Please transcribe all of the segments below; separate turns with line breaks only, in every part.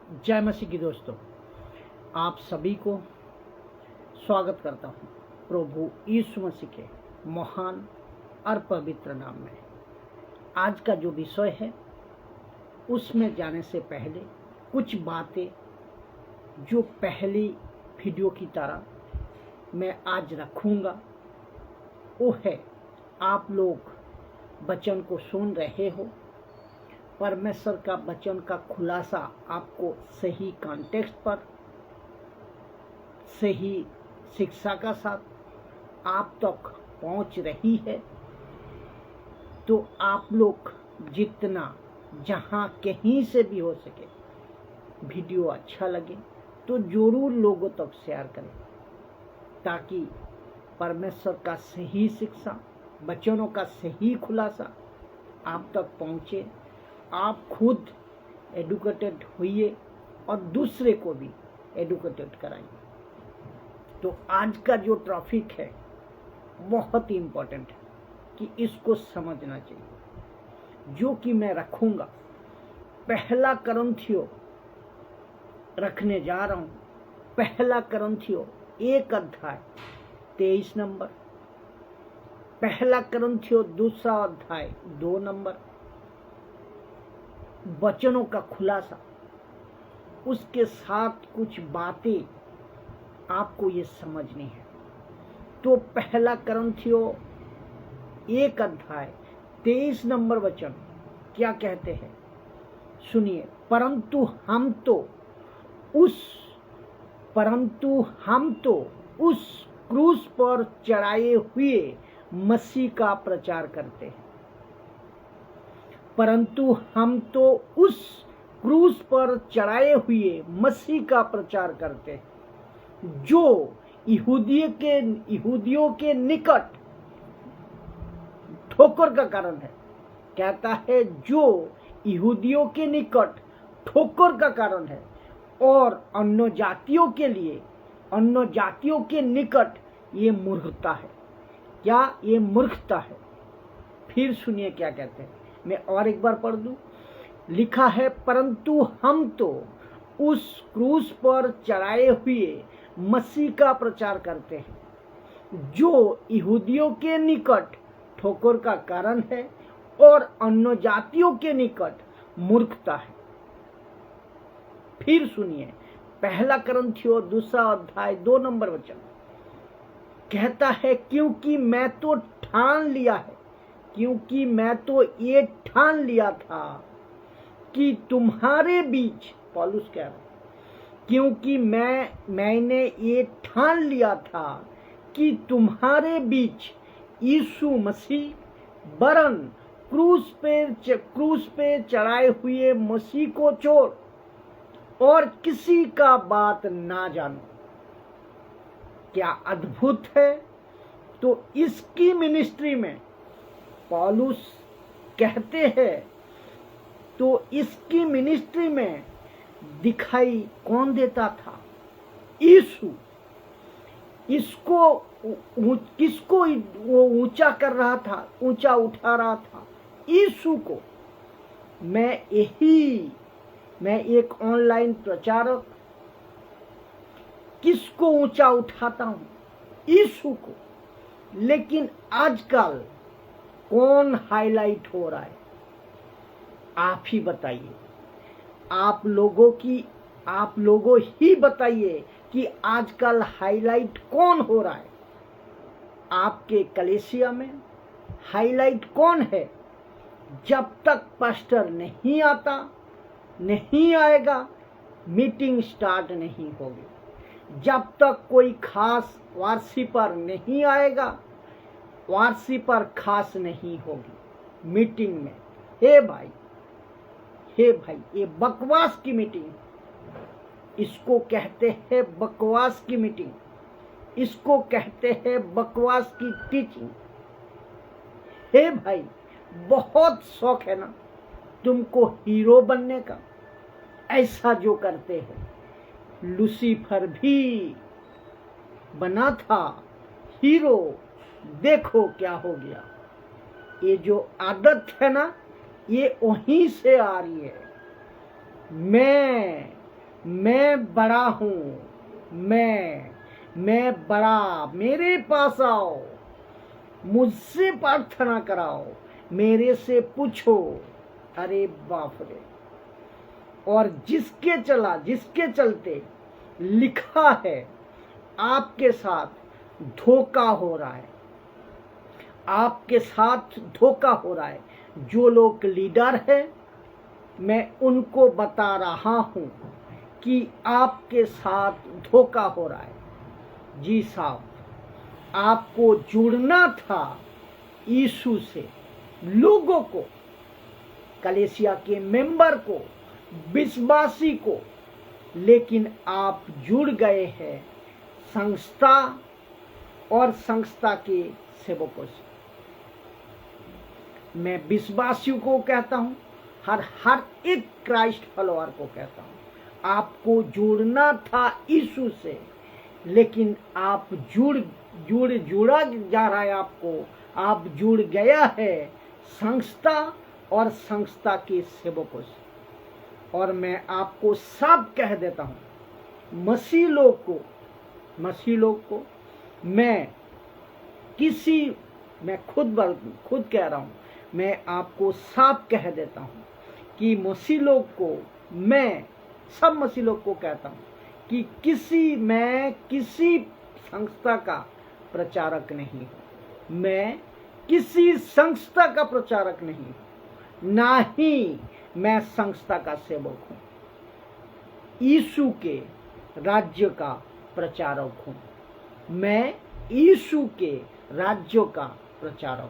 जय मसीह की दोस्तों, आप सभी को स्वागत करता हूं प्रभु यीशु मसीह के महान और पवित्र नाम में। आज का जो विषय है उसमें जाने से पहले कुछ बातें जो पहली वीडियो की तरह मैं आज रखूंगा, वो है आप लोग वचन को सुन रहे हो, परमेश्वर का वचन का खुलासा आपको सही कॉन्टेक्स्ट पर सही शिक्षा का साथ आप तक पहुंच रही है। तो आप लोग जितना जहां कहीं से भी हो सके वीडियो अच्छा लगे तो जरूर लोगों तक शेयर करें, ताकि परमेश्वर का सही शिक्षा, वचनों का सही खुलासा आप तक पहुंचे, आप खुद एडुकेटेड होइए और दूसरे को भी एडुकेटेड कराइए। तो आज का जो टॉपिक है बहुत ही इम्पोर्टेंट है कि इसको समझना चाहिए, जो कि मैं रखूंगा। पहला कुरिन्थियों रखने जा रहा हूं। पहला कुरिन्थियों 1 अध्याय 23 नंबर, पहला कुरिन्थियों 2 अध्याय 2 नंबर, वचनों का खुलासा, उसके साथ कुछ बातें आपको ये समझनी है। तो पहला कुरिन्थियों 1 अध्याय 23 नंबर वचन क्या कहते हैं, सुनिए। परंतु हम तो उस क्रूस पर चढ़ाए हुए मसीह का प्रचार करते हैं। परंतु हम तो उस क्रूस पर चढ़ाए हुए मसीह का प्रचार करते हैं, जो यहूदियों के निकट ठोकर का कारण है। कहता है जो यहूदियों के निकट ठोकर का कारण है, और अन्य जातियों के निकट ये मूर्खता है। क्या ये मूर्खता है? फिर सुनिए क्या कहते हैं, मैं और एक बार पढ़ दूं। लिखा है, परंतु हम तो उस क्रूस पर चढ़ाए हुए मसीह का प्रचार करते हैं, जो यहूदियों के निकट ठोकर का कारण है और अन्य जातियों के निकट मूर्खता है। फिर सुनिए, पहला कुरिन्थियों 2 अध्याय 2 नंबर वचन कहता है, क्योंकि मैं तो ये ठान लिया था कि तुम्हारे बीच, पौलुस कह रहा है, क्योंकि मैंने ये ठान लिया था कि तुम्हारे बीच यीशु मसीह वरन क्रूस पे चढ़ाए हुए मसीह को छोड़ और किसी का बात ना जानो। क्या अद्भुत है! तो इसकी मिनिस्ट्री में पौलुस कहते हैं, तो इसकी मिनिस्ट्री में दिखाई कौन देता था? यीशु। किसको वो ऊंचा कर रहा था, ऊंचा उठा रहा था? यीशु को। मैं एक ऑनलाइन प्रचारक किसको ऊंचा उठाता हूं? यीशु को। लेकिन आजकल कौन हाईलाइट हो रहा है? आप ही बताइए। आप लोगों ही बताइए कि आजकल हाईलाइट कौन हो रहा है? आपके कलीसिया में हाईलाइट कौन है? जब तक पास्टर नहीं आएगा, मीटिंग स्टार्ट नहीं होगी। जब तक कोई खास वारसी पर नहीं आएगा, वारसी पर खास नहीं होगी मीटिंग में। हे भाई, ये बकवास की मीटिंग, इसको कहते हैं बकवास की मीटिंग, इसको कहते हैं बकवास की टीचिंग। हे भाई, बहुत शौक है ना तुमको हीरो बनने का? ऐसा जो करते हैं, लूसीफर भी बना था हीरो, देखो क्या हो गया। ये जो आदत है ना, ये वहीं से आ रही है। मैं मैं बड़ा हूँ, मैं बड़ा, मेरे पास आओ, मुझसे प्रार्थना कराओ, मेरे से पूछो। अरे बाप रे। और जिसके चलते लिखा है आपके साथ धोखा हो रहा है, आपके साथ धोखा हो रहा है। जो लोग लीडर है, मैं उनको बता रहा हूं कि आपके साथ धोखा हो रहा है। जी साहब, आपको जुड़ना था यीशु से, लोगों को, कलीसिया के मेंबर को, विश्वासी को, लेकिन आप जुड़ गए हैं संस्था और संस्था के सेवकों से। मैं विश्वासियों को कहता हूं, हर एक क्राइस्ट फॉलोअर को कहता हूं, आपको जुड़ना था यीशु से, लेकिन आप जुड़ा जा रहा है आपको, आप जुड़ गया है संस्था और संस्था के सेवकों से। और मैं आपको साफ कह देता हूं, मसीह लोग को मैं खुद कह रहा हूं, मैं आपको साफ कह देता हूं कि मसीह लोग को, मैं सब मसीह लोग को कहता हूं कि मैं किसी संस्था का प्रचारक नहीं हूं, मैं किसी संस्था का प्रचारक नहीं हूं, ना ही मैं संस्था का सेवक हूं। यीशु के राज्य का प्रचारक हूं, मैं यीशु के राज्य का प्रचारक हूं,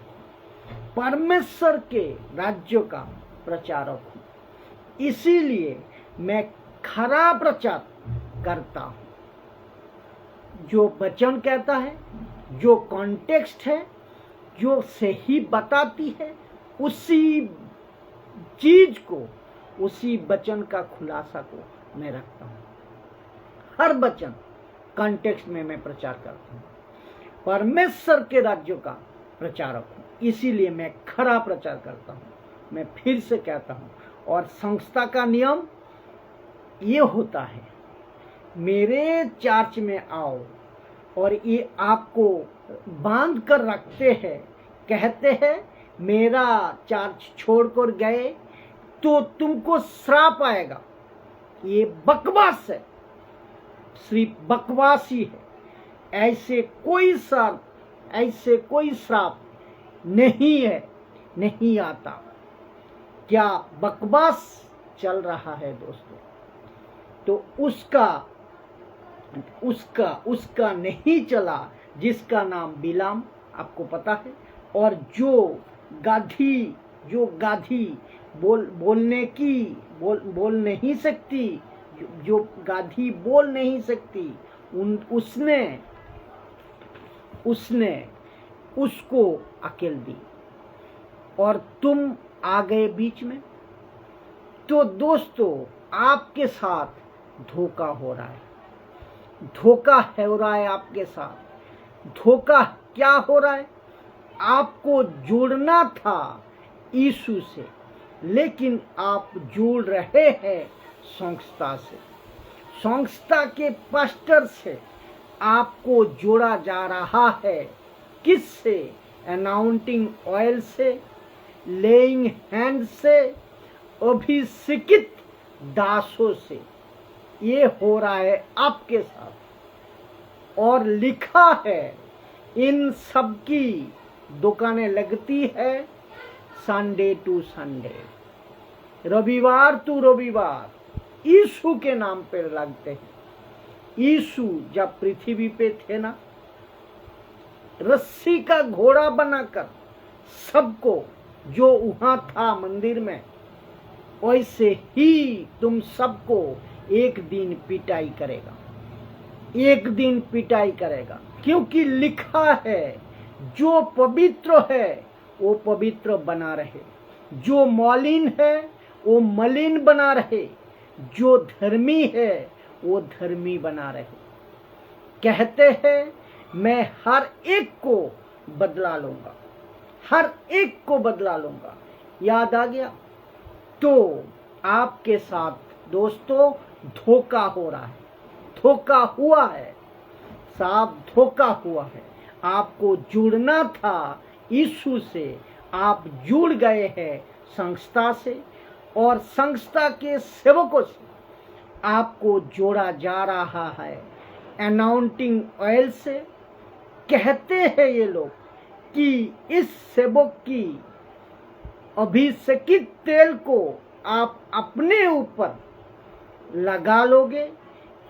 परमेश्वर के राज्य का प्रचारक हूं। इसीलिए मैं खरा प्रचार करता हूं। जो वचन कहता है, जो कॉन्टेक्स्ट है, जो सही बताती है, उसी चीज को, उसी वचन का खुलासा को मैं रखता हूं। हर वचन कॉन्टेक्स्ट में मैं प्रचार करता हूं। परमेश्वर के राज्य का प्रचारक हूं, इसीलिए मैं खरा प्रचार करता हूं। मैं फिर से कहता हूं, और संस्था का नियम ये होता है, मेरे चर्च में आओ और ये आपको बांध कर रखते हैं, कहते हैं मेरा चर्च छोड़कर गए तो तुमको श्राप आएगा। ये बकवास है, सिर्फ बकवास ही है। ऐसे कोई श्राप नहीं है, नहीं आता। क्या बकवास चल रहा है दोस्तों? तो उसका नहीं चला, जिसका नाम बिलाम, आपको पता है। और जो गाधी बोल नहीं सकती, जो गाधी बोल नहीं सकती, उसने उसको अकेल दी और तुम आ गए बीच में। तो दोस्तों, आपके साथ धोखा हो रहा है, आपके साथ धोखा। क्या हो रहा है? आपको जुड़ना था यीशु से, लेकिन आप जुड़ रहे हैं संस्था से, संस्था के पास्टर से। आपको जोड़ा जा रहा है किससे? अनाउंटिंग ऑयल से, लेइंग हैंड से, अभिषेकित दासों से। ये हो रहा है आपके साथ। और लिखा है, इन सब की दुकानें लगती है संडे टू संडे, रविवार टू रविवार, यीशु के नाम पर लगते हैं। यीशु जब पृथ्वी पे थे ना, रस्सी का घोड़ा बनाकर सबको, जो वहां था मंदिर में, वैसे ही तुम सबको एक दिन पिटाई करेगा, एक दिन पिटाई करेगा। क्योंकि लिखा है, जो पवित्र है वो पवित्र बना रहे, जो मलिन है वो मलिन बना रहे, जो धर्मी है वो धर्मी बना रहे। कहते हैं, मैं हर एक को बदला लूंगा, हर एक को बदला लूंगा। याद आ गया? तो आपके साथ दोस्तों धोखा हो रहा है, धोखा हुआ है साहब, धोखा हुआ है। आपको जुड़ना था यीशु से, आप जुड़ गए हैं संस्था से, और संस्था के सेवकों से आपको जोड़ा जा रहा है अनाउंटिंग ऑयल से। कहते हैं ये लोग कि इस सेवक की अभिषेकित तेल को आप अपने ऊपर लगा लोगे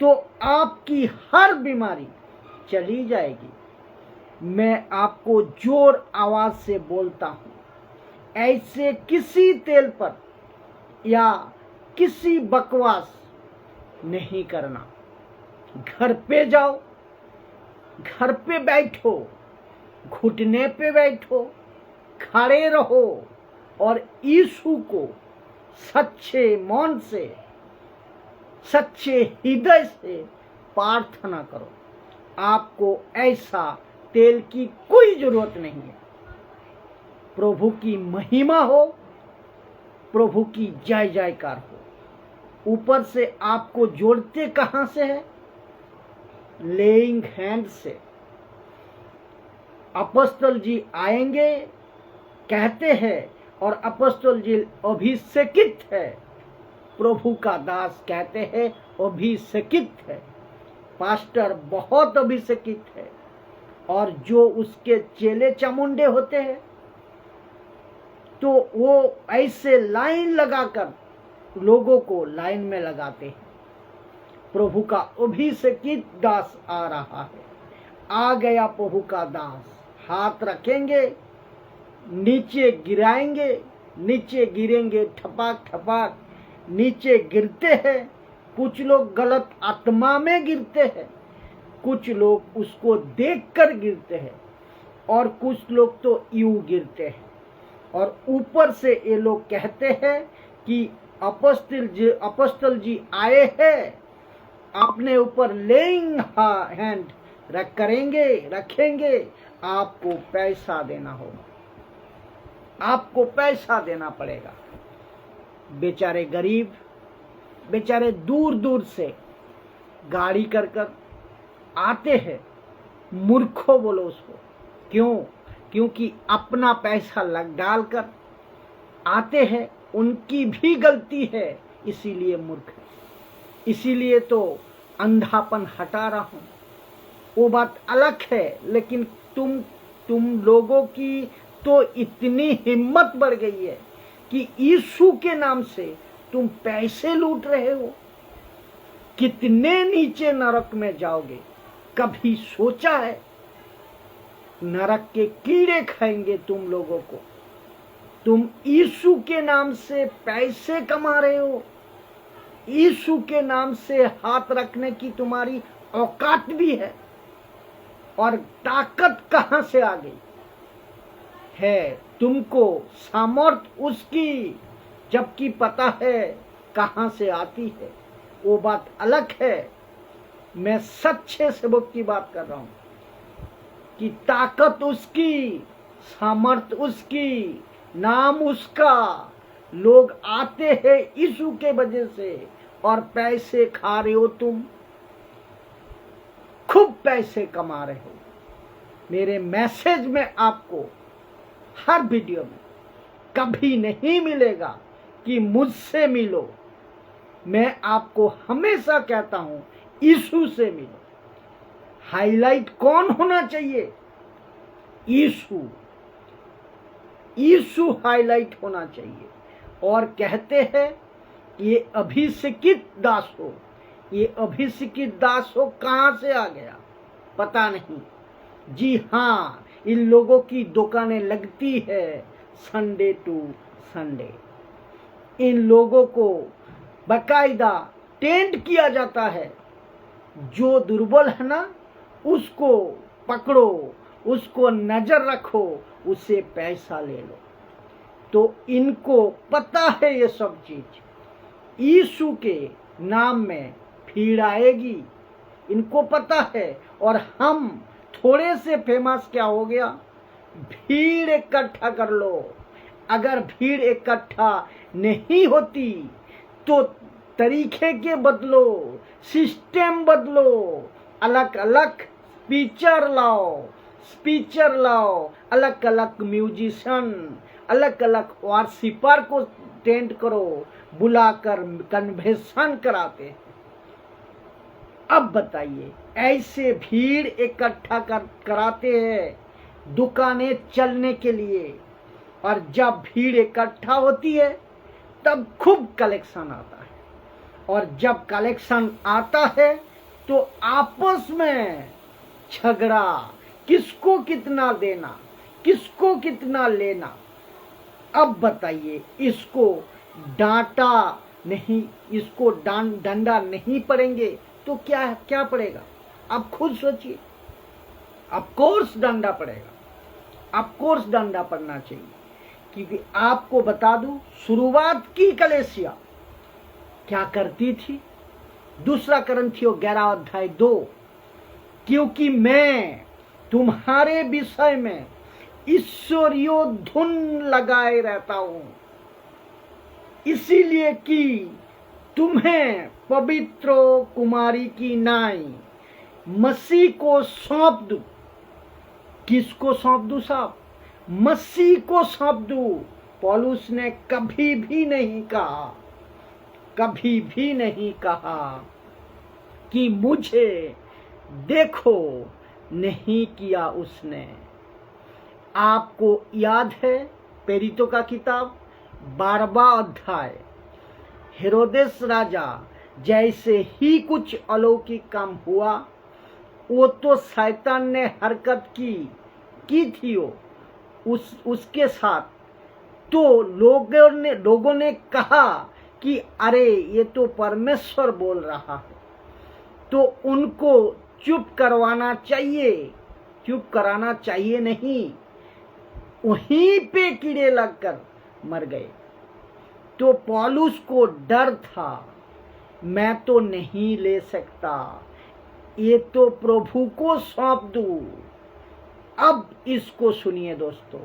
तो आपकी हर बीमारी चली जाएगी। मैं आपको जोर आवाज से बोलता हूं, ऐसे किसी तेल पर या किसी बकवास नहीं करना। घर पे जाओ, घर पे बैठो, घुटने पे बैठो, खड़े रहो और यीशु को सच्चे मन से, सच्चे हृदय से प्रार्थना करो। आपको ऐसा तेल की कोई जरूरत नहीं है। प्रभु की महिमा हो, प्रभु की जय जयकार हो। ऊपर से आपको जोड़ते कहां से है? लेइंग हैंड से। अपॉस्टल जी आएंगे कहते हैं, और अपॉस्टल जी अभिषेकित है। प्रभु का दास कहते हैं अभिषेकित है। पास्टर बहुत अभिषेकित है, और जो उसके चेले चामुंडे होते हैं तो वो ऐसे लाइन लगाकर लोगों को लाइन में लगाते हैं। प्रभु का अभिषेकित दास आ रहा है। आ गया प्रभु का दास। हाथ रखेंगे, नीचे गिराएंगे, नीचे गिरेंगे, ठपाक ठपाक नीचे गिरते हैं। कुछ लोग गलत आत्मा में गिरते हैं, कुछ लोग उसको देखकर गिरते हैं, और कुछ लोग तो यूं गिरते हैं। और ऊपर से ये लोग कहते हैं कि अपॉस्टल जी आए हैं, अपने ऊपर लेइंग हैंड रखेंगे। आपको पैसा देना होगा, आपको पैसा देना पड़ेगा। बेचारे गरीब, बेचारे दूर दूर से गाड़ी कर कर आते हैं। मूर्खों बोलो उसको। क्यों? क्योंकि अपना पैसा लग डालकर आते हैं। उनकी भी गलती है, इसीलिए मूर्ख है। इसीलिए तो अंधापन हटा रहा हूं। वो बात अलग है, लेकिन तुम लोगों की तो इतनी हिम्मत बढ़ गई है कि यीशु के नाम से तुम पैसे लूट रहे हो। कितने नीचे नरक में जाओगे? कभी सोचा है? नरक के कीड़े खाएंगे तुम लोगों को। तुम यीशु के नाम से पैसे कमा रहे हो। यीशु के नाम से हाथ रखने की तुम्हारी औकात भी है, और ताकत कहां से आ गई है तुमको? सामर्थ उसकी, जबकि पता है कहां से आती है, वो बात अलग है। मैं सच्चे सेवक की बात कर रहा हूं कि ताकत उसकी, सामर्थ उसकी, नाम उसका। लोग आते हैं यीशु के वजह से, और पैसे खा रहे हो तुम, खूब पैसे कमा रहे हो। मेरे मैसेज में आपको हर वीडियो में कभी नहीं मिलेगा कि मुझसे मिलो। मैं आपको हमेशा कहता हूं यीशु से मिलो। हाईलाइट कौन होना चाहिए? यीशु। यीशु हाईलाइट होना चाहिए। और कहते हैं ये अभिषेकित दास हो। ये अभिषेकित दास हो कहां से आ गया पता नहीं। जी हाँ, इन लोगों की दुकानें लगती है संडे टू संडे। इन लोगों को बकायदा टेंट किया जाता है। जो दुर्बल है ना, उसको पकड़ो, उसको नजर रखो, उससे पैसा ले लो। तो इनको पता है ये सब चीज। यीशु के नाम में भीड़ आएगी, इनको पता है। और हम थोड़े से फेमस क्या हो गया? भीड़ इकट्ठा कर लो। अगर भीड़ इकट्ठा नहीं होती तो तरीके के बदलो, सिस्टम बदलो, अलग अलग स्पीचर लाओ, अलग अलग म्यूजिशियन, अलग अलग वर्शिपर को टेंट करो, बुलाकर कन्वेंशन कराते हैं। अब बताइए, ऐसे भीड़ इकट्ठा कराते हैं दुकानें चलने के लिए, और जब भीड़ इकट्ठा होती है तब खूब कलेक्शन आता है, और जब कलेक्शन आता है तो आपस में झगड़ा, किसको कितना देना, किसको कितना लेना। अब बताइए, इसको डांटा नहीं, इसको डंडा नहीं पड़ेंगे तो क्या क्या पड़ेगा? आप खुद सोचिए। ऑफ कोर्स डंडा पड़ेगा, ऑफ कोर्स डंडा पड़ना चाहिए। क्योंकि आपको बता दूं, शुरुआत की कलेसिया क्या करती थी? दूसरा करंथियों 11:2, क्योंकि मैं तुम्हारे विषय में ईश्वरीय धुन लगाए रहता हूं, इसीलिए कि तुम्हें पवित्र कुमारी की नाई मसीह को सौंप दूं। किसको सौंप दूं साहब? मसीह को सौंप दूं। पौलुस ने कभी भी नहीं कहा कि मुझे देखो, नहीं किया उसने। आपको याद है प्रेरितों का किताब 12वां अध्याय, हेरोदेस राजा जैसे ही कुछ अलौकिक काम हुआ, वो तो शैतान ने हरकत की थी उसके साथ। तो लोगों ने कहा कि अरे ये तो परमेश्वर बोल रहा है, तो उनको चुप कराना चाहिए नहीं, वहीं पे कीड़े लगकर मर गए। तो पौलुस को डर था, मैं तो नहीं ले सकता, ये तो प्रभु को सौंप दूं। अब इसको सुनिए दोस्तों,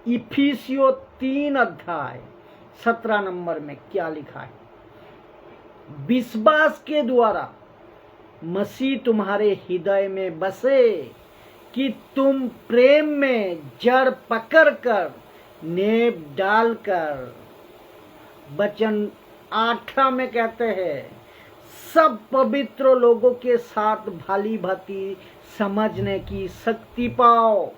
इफिसियों 3:17 नंबर में क्या लिखा है? विश्वास के द्वारा मसीह तुम्हारे हृदय में बसे, कि तुम प्रेम में जड़ पकड़कर नेब डालकर, वचन 8 में कहते हैं, सब पवित्र लोगों के साथ भली भांति समझने की शक्ति पाओ।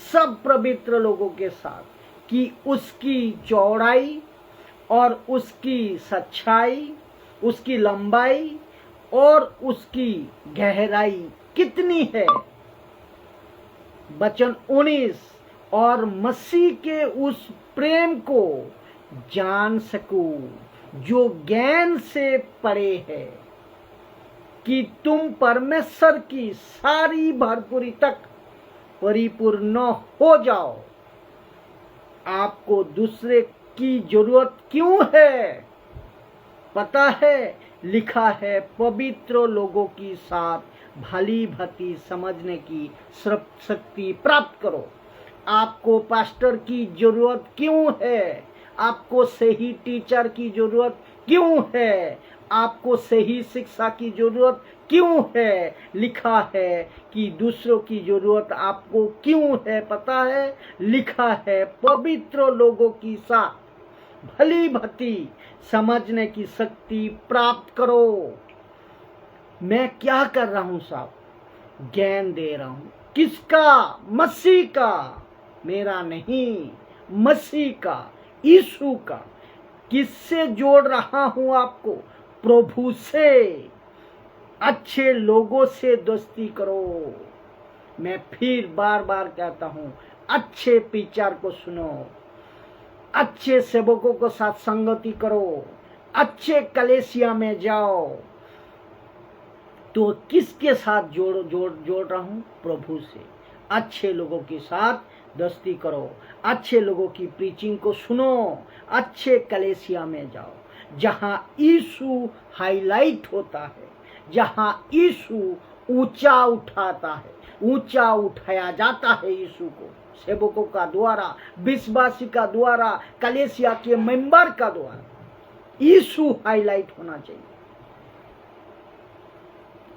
सब पवित्र लोगों के साथ, कि उसकी चौड़ाई और उसकी सच्चाई, उसकी लंबाई और उसकी गहराई कितनी है। वचन 19, और मसीह के उस प्रेम को जान सकूं जो ज्ञान से परे है, कि तुम परमेश्वर की सारी भरपूरी तक परिपूर्ण हो जाओ। आपको दूसरे की जरूरत क्यों है? पता है, लिखा है, पवित्र लोगों के साथ भली भांति समझने की शक्ति प्राप्त करो। आपको पास्टर की जरूरत क्यों है? आपको सही टीचर की जरूरत क्यों है? आपको सही शिक्षा की जरूरत क्यों है? लिखा है कि दूसरों की जरूरत आपको क्यों है? पता है, लिखा है, पवित्र लोगों के साथ भली भांति समझने की शक्ति प्राप्त करो। मैं क्या कर रहा हूं साहब? ज्ञान दे रहा हूं। किसका? मसीह का, मेरा नहीं, मसीह का, यीशु का। किससे जोड़ रहा हूं आपको? प्रभु से। अच्छे लोगों से दोस्ती करो। मैं फिर बार बार कहता हूं, अच्छे पिक्चर को सुनो, अच्छे सेवकों के साथ संगति करो, अच्छे कलेसिया में जाओ। तो किसके साथ जोड़ रहा हूं? प्रभु से। अच्छे लोगों के साथ दोस्ती करो, अच्छे लोगों की प्रीचिंग को सुनो, अच्छे कलेसिया में जाओ, जहां यीशु हाईलाइट होता है, जहां यीशु ऊंचा उठाता है, ऊंचा उठाया जाता है यीशु को, सेवकों का द्वारा, विश्वासी का द्वारा, कलेसिया के मेंबर का द्वारा। यीशु हाईलाइट होना चाहिए।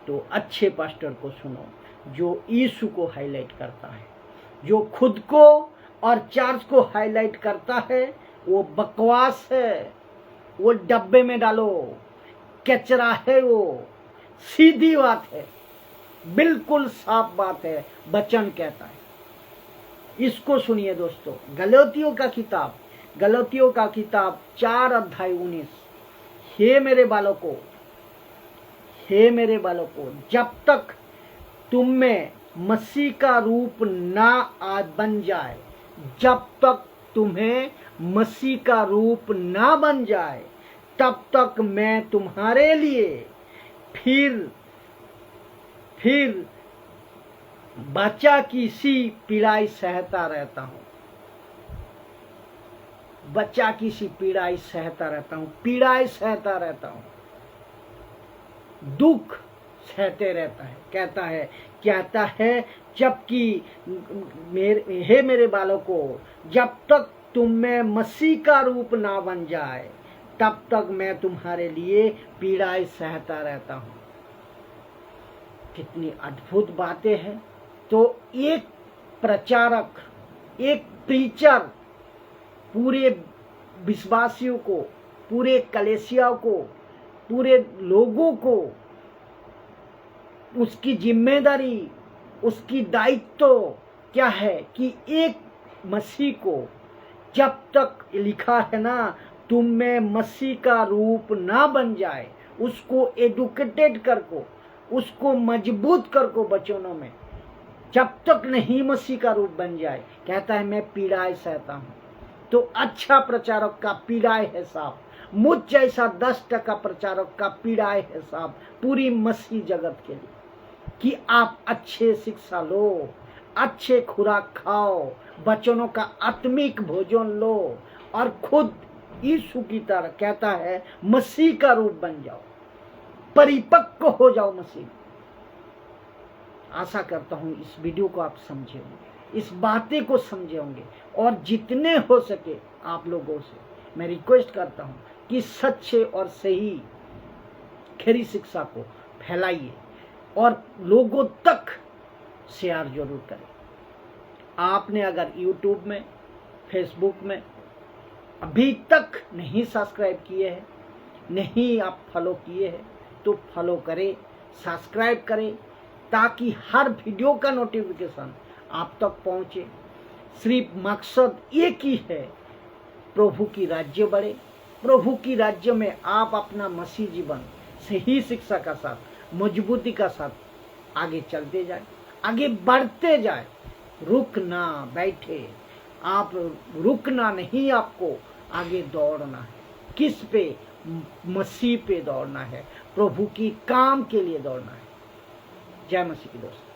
तो अच्छे पास्टर को सुनो जो यीशु को हाईलाइट करता है। जो खुद को और चर्च को हाईलाइट करता है वो बकवास है, वो डब्बे में डालो, कचरा है वो। सीधी बात है, बिल्कुल साफ बात है, वचन कहता है। इसको सुनिए दोस्तों, गलातियों का किताब 4:19। हे मेरे बालकों, जब तक तुम में मसीह का रूप ना बन जाए, जब तक तुम्हें मसीह का रूप ना बन जाए, तब तक मैं तुम्हारे लिए फिर बच्चा की सी पीड़ाई सहता रहता हूं। बच्चा की सी पीड़ाई सहता रहता हूं, पीड़ाई सहता रहता हूं, दुख सहते रहता है। कहता है जबकि हे मेरे बालकों, जब तक तुम में मसीह का रूप ना बन जाए, तब तक मैं तुम्हारे लिए पीड़ाई सहता रहता हूं। कितनी अद्भुत बातें हैं। तो एक प्रचारक, एक प्रीचर पूरे विश्वासियों को, पूरे कलीसिया को, पूरे लोगों को उसकी जिम्मेदारी, उसकी दायित्व क्या है कि एक मसीह को, जब तक लिखा है ना तुम में मसीह का रूप ना बन जाए, उसको एडुकेटेड करको, उसको मजबूत करको वचनों में, जब तक नहीं मसीह का रूप बन जाए, कहता है मैं पीड़ाएं सहता हूं। तो अच्छा प्रचारक का पीड़ाएं है साफ, मुझ जैसा 10% प्रचारक का पीड़ाएं है साफ पूरी मसीह जगत के लिए, कि आप अच्छे शिक्षा लो, अच्छे खुराक खाओ, वचनों का आत्मिक भोजन लो और खुद यीशु की तरह कहता है मसीह का रूप बन जाओ, परिपक्व हो जाओ मसीह। आशा करता हूं इस वीडियो को आप समझे होंगे, इस बातें को समझे होंगे, और जितने हो सके आप लोगों से मैं रिक्वेस्ट करता हूं कि सच्चे और सही खरी शिक्षा को फैलाइए और लोगों तक शेयर जरूर करें। आपने अगर YouTube में, Facebook में अभी तक नहीं सब्सक्राइब किए हैं, नहीं आप फॉलो किए हैं, तो फॉलो करें, सब्सक्राइब करें, ताकि हर वीडियो का नोटिफिकेशन आप तक पहुंचे। सिर्फ मकसद एक ही है, प्रभु की राज्य बढ़े, प्रभु की राज्य में आप अपना मसीह जीवन सही शिक्षा का साथ, मजबूती का साथ आगे चलते जाए, आगे बढ़ते जाए। रुकना बैठे, आप रुकना नहीं, आपको आगे दौड़ना है। किस पे? मसीह पे दौड़ना है, प्रभु की काम के लिए दौड़ना है। जय मसीह की दोस्त।